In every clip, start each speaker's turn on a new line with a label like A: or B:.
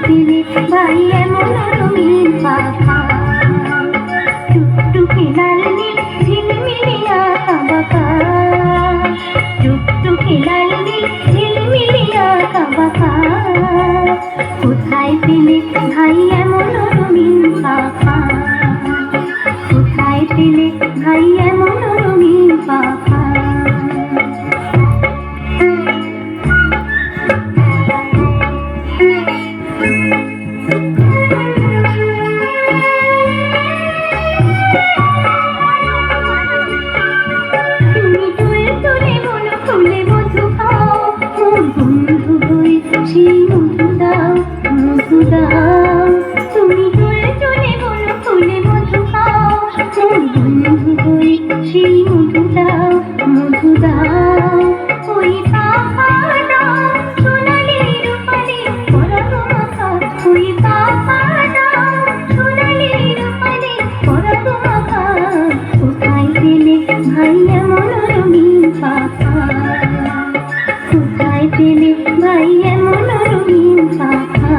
A: পেলে ভাই এমন রঙিন পাখা টুকটুকে লাল নীল ঝিলমিলিয়া কাবাকা টুকটুকে লাল নীল ঝিলমিলিয়া কাবাকা কোথায় পেলে ভাই এমন রঙিন পাখা কোথায় পেলে ভাই এমন রঙিন পাখা সেই মধু দাও মধু দাও তুমি চলে চলে বলো ফুলে মধু খাও বন্ধু হই সেই মধু দাও মধু দাও ওই পাহাড়া সোনালি রূপালি পরানো মাখা ওই পাহাড়া সোনালি রূপালি পরানো মাখা কোথায় পেলে ভাই এমন রঙিন পাখা কোথায় পেলে ভাই এমন রঙিন পাখা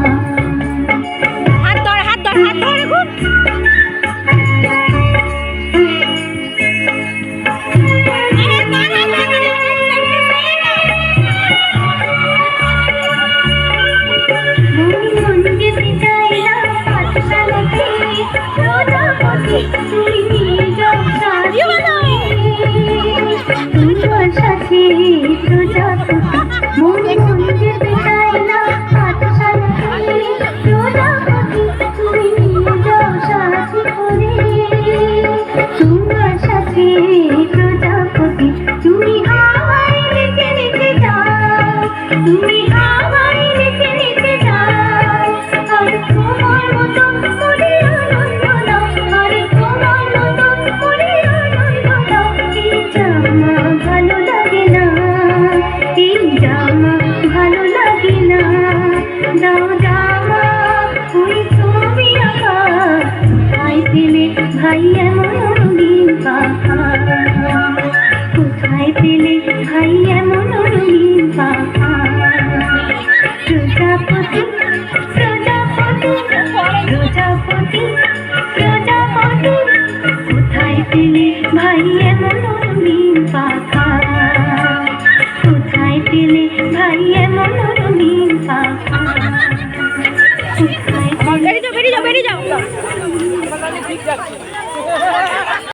B: হাত ধর হাত ধর হাত ধর
A: তুমি আমায় নিতে নিতে যাও আর তোমার মতো করে আনন্দ নাও আর তোমার মতো করে আনন্দ নাও এই জামা ভালো লাগে না এই জামা ভালো লাগে না দাও জামা ওই ছবি আঁকা কোথায় পেলে ভাই এমন রঙিন পাখা কোথায় পেলে ভাই এমন রঙিন পাখা প্রজাপতি প্রজাপতি প্রজাপতি প্রজাপতি কোথায় পেলে ভাই এমন রঙিন পাখা কোথায় পেলে ভাই এমন রঙিন পাখা কোথায়
B: বেরিয়ে যাও বেরিয়ে যাও বেরিয়ে যাও